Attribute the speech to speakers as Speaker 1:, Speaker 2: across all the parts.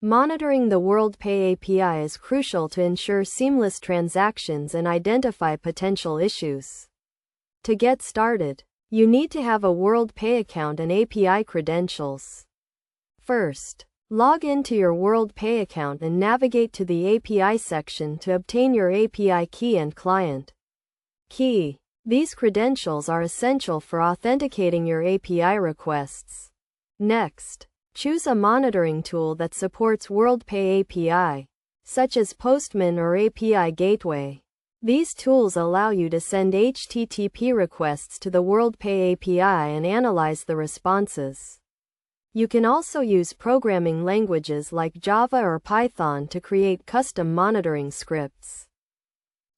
Speaker 1: Monitoring the WorldPay API is crucial to ensure seamless transactions and identify potential issues. To get started, you need to have a WorldPay account and API credentials. First, log into your WorldPay account and navigate to the API section to obtain your API key and client key. These credentials are essential for authenticating your API requests. Next, choose a monitoring tool that supports WorldPay API, such as Postman or API Gateway. These tools allow you to send HTTP requests to the WorldPay API and analyze the responses. You can also use programming languages like Java or Python to create custom monitoring scripts.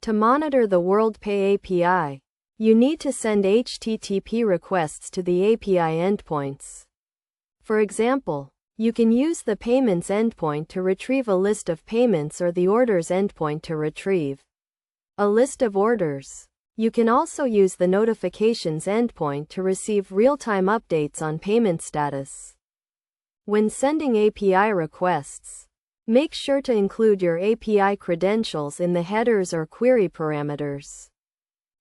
Speaker 1: To monitor the WorldPay API, you need to send HTTP requests to the API endpoints. For example, you can use the Payments endpoint to retrieve a list of payments or the Orders endpoint to retrieve a list of orders. You can also use the Notifications endpoint to receive real-time updates on payment status. When sending API requests, make sure to include your API credentials in the headers or query parameters.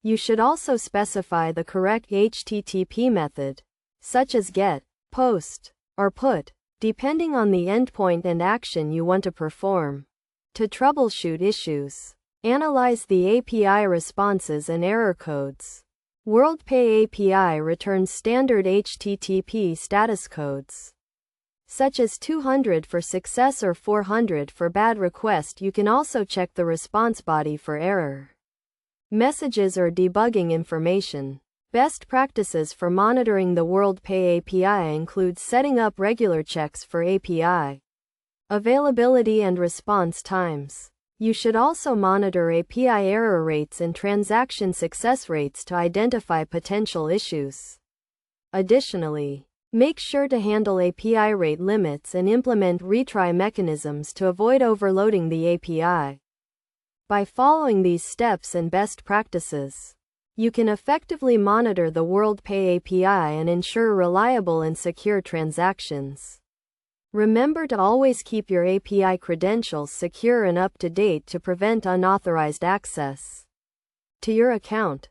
Speaker 1: You should also specify the correct HTTP method, such as GET, POST, or PUT, depending on the endpoint and action you want to perform. To troubleshoot issues, analyze the API responses and error codes. WorldPay API returns standard HTTP status codes, such as 200 for success or 400 for bad request. You can also check the response body for error messages or debugging information. Best practices for monitoring the WorldPay API include setting up regular checks for API availability and response times. You should also monitor API error rates and transaction success rates to identify potential issues. Additionally, make sure to handle API rate limits and implement retry mechanisms to avoid overloading the API. By following these steps and best practices, you can effectively monitor the WorldPay API and ensure reliable and secure transactions. Remember to always keep your API credentials secure and up to date to prevent unauthorized access to your account.